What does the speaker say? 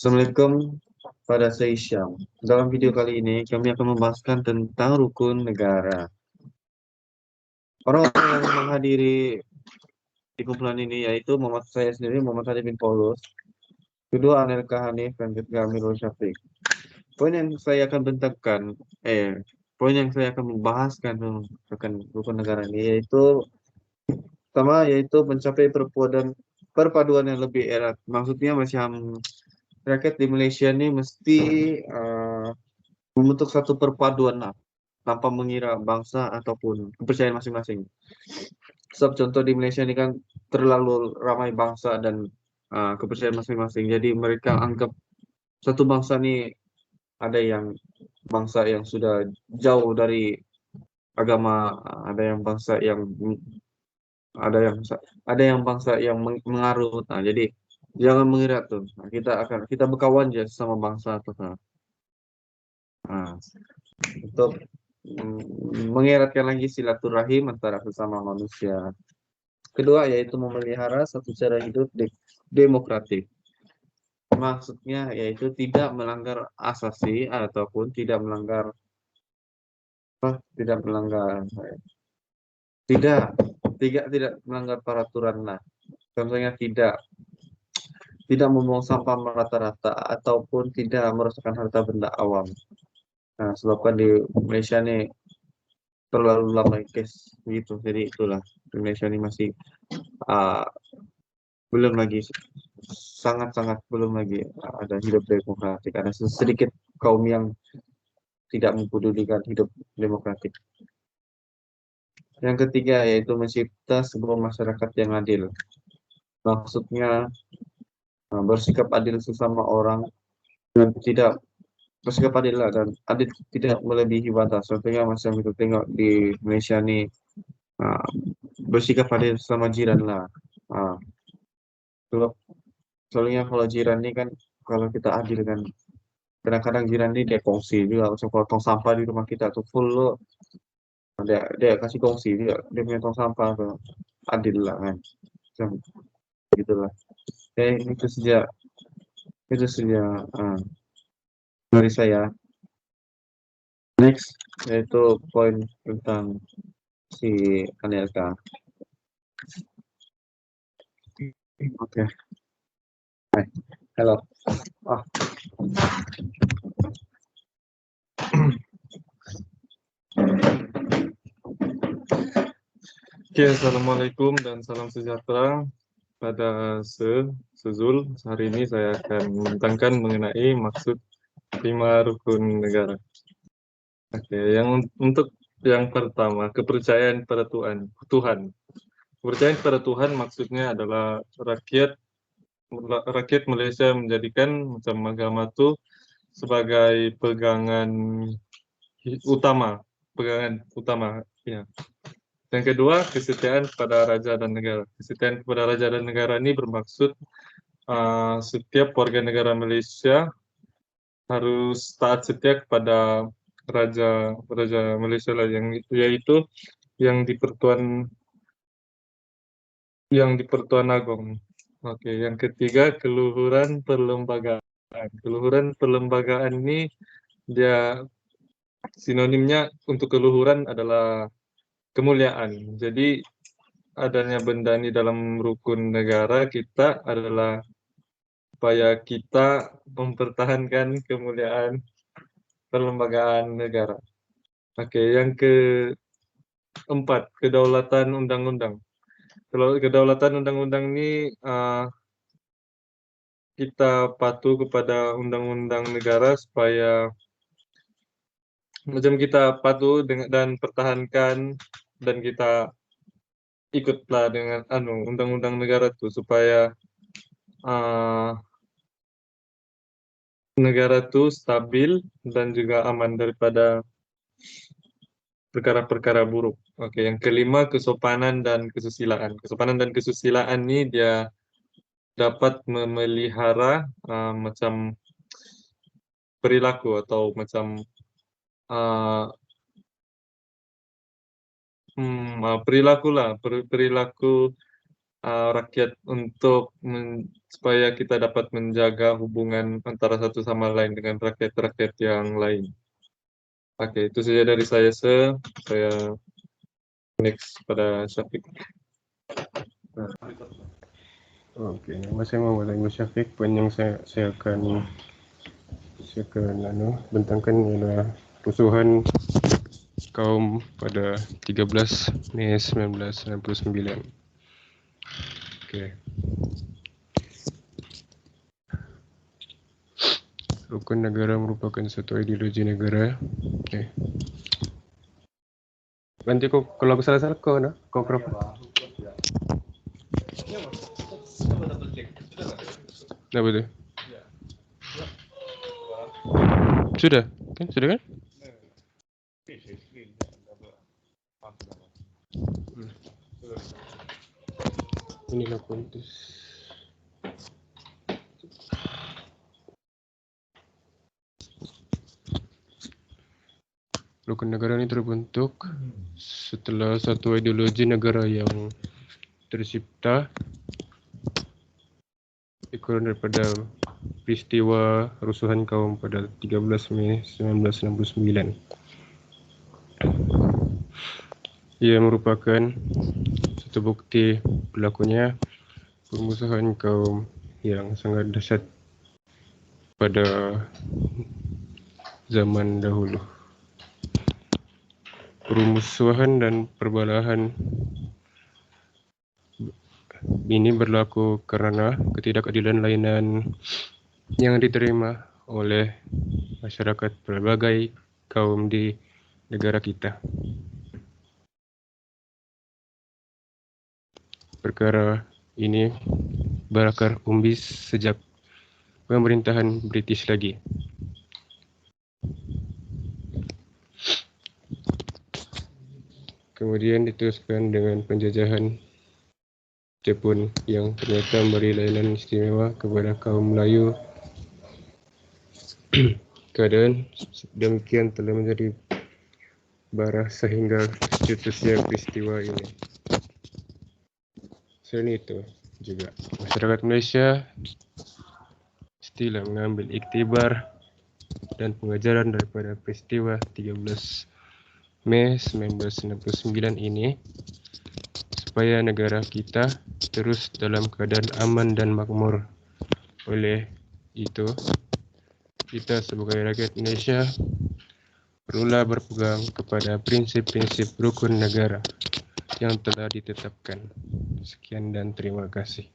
Assalamualaikum, pada saya Syam. Dalam video kali ini kami akan membahaskan tentang rukun negara. Orang-orang yang menghadiri di kumpulan ini yaitu Muhammad saya sendiri, Muhammad Hadi bin Paulus, kedua Anelka Hanif dan ketiga Amirul Syafiq. Poin yang saya akan bentangkan, poin yang saya akan membahaskan tentang rukun negara ini yaitu pertama yaitu mencapai perpaduan yang lebih erat. Maksudnya macam rakyat di Malaysia ini mesti eh, membentuk satu perpaduan lah, tanpa mengira bangsa ataupun kepercayaan masing-masing. Sebab contoh di Malaysia ini kan terlalu ramai bangsa dan kepercayaan masing-masing. Jadi mereka anggap satu bangsa ini ada yang bangsa yang sudah jauh dari agama, ada yang bangsa yang ada yang bangsa yang mengarut. Nah, jadi jangan mengira tuh. Nah, kita berkawan aja sama bangsa tuh. Nah, untuk mengeratkan lagi silaturahim antara sesama manusia. Kedua yaitu memelihara satu cara hidup demokratik. Maksudnya yaitu tidak melanggar asasi ataupun tidak melanggar tidak tidak melanggar peraturan lah. Contohnya tidak membuang sampah merata-rata ataupun tidak merusakkan harta benda awam. Nah, sebabkan di Malaysia nih terlalu lama case gitu. Jadi itulah Indonesia ini masih uh, belum lagi sangat-sangat belum lagi ada hidup demokratik. Ada sedikit kaum yang tidak mempedulikan hidup demokratik. Yang ketiga yaitu mencipta sebuah masyarakat yang adil. Maksudnya bersikap adil sesama orang dan tidak bersikap adil lah dan adil tidak melebihi batas. Contohnya macam itu tengok di Malaysia nih uh, bersikap adil sama jiran lah. Uh, kalau soalnya kalau jiran ini kan kalau kita adil kan kadang-kadang jiran ini dia kongsi juga. Macam kalau tong sampah di rumah kita tuh full lo, dia kasih kongsi dia punya tong sampah tuh adil lah kan. Macam gitulah. Oke, itu saja uh, dari saya. Next yaitu poin tentang si Anelka. Oke. Hai. Halo. Ah, Oke, Assalamualaikum dan salam sejahtera pada Sezul. Hari ini saya akan membentangkan mengenai maksud 5 rukun negara. Oke, untuk yang pertama, kepercayaan pada Tuhan. Kepercayaan pada Tuhan maksudnya adalah rakyat Malaysia menjadikan macam agama itu sebagai pegangan utama ya. Yang kedua, kesetiaan kepada raja dan negara. Kesetiaan kepada raja dan negara ini bermaksud setiap warga negara Malaysia harus taat setia kepada raja Malaysia lah, yaitu yang di Pertuan Agong. Oke, yang ketiga, keluhuran perlembagaan. Keluhuran perlembagaan ini dia sinonimnya untuk keluhuran adalah kemuliaan. Jadi adanya benda ini dalam rukun negara kita adalah supaya kita mempertahankan kemuliaan perlembagaan negara. Oke, yang keempat, kedaulatan undang-undang. Kalau kedaulatan undang-undang ini kita patuh kepada undang-undang negara supaya macam kita patuh dan pertahankan dan kita ikutlah dengan undang-undang negara itu supaya negara itu stabil dan juga aman daripada perkara-perkara buruk. Oke, yang kelima, kesopanan dan kesusilaan. Kesopanan dan kesusilaan ini dia dapat memelihara macam perilaku atau macam perilaku lah, perilaku rakyat untuk supaya kita dapat menjaga hubungan antara satu sama lain dengan rakyat-rakyat yang lain. Oke, itu saja dari saya, Saya next pada Syafiq. Oke, nama saya Muhammad Agus Syafiq. Poin yang saya akan bentangkan ialah rusuhan kaum pada 13 Mei 1999. Oke. Rukun negara merupakan satu ideologi negara. Oke. Nanti kalau aku salah kau kenapa? Apa tu? Sudah kan? Inilah kontes. Rukun negara ini terbentuk setelah satu ideologi negara yang tercipta dikurang daripada peristiwa rusuhan kaum pada 13 Mei 1969. Ia merupakan satu bukti berlakunya permusuhan kaum yang sangat dahsyat pada zaman dahulu. Permusuhan dan perbalahan ini berlaku karena ketidakadilan layanan yang diterima oleh masyarakat berbagai kaum di negara kita. Perkara ini berakar umbis sejak pemerintahan British lagi. Kemudian diteruskan dengan penjajahan Jepun yang ternyata memberi layanan istimewa kepada kaum Melayu. Keadaan demikian telah menjadi bara sehingga cetusnya peristiwa ini. Selain itu juga masyarakat Malaysia mestilah mengambil iktibar dan pengajaran daripada peristiwa 13 Mei 1969 ini supaya negara kita terus dalam keadaan aman dan makmur. Oleh itu, kita sebagai rakyat Malaysia perlulah berpegang kepada prinsip-prinsip rukun negara yang telah ditetapkan. Sekian dan terima kasih.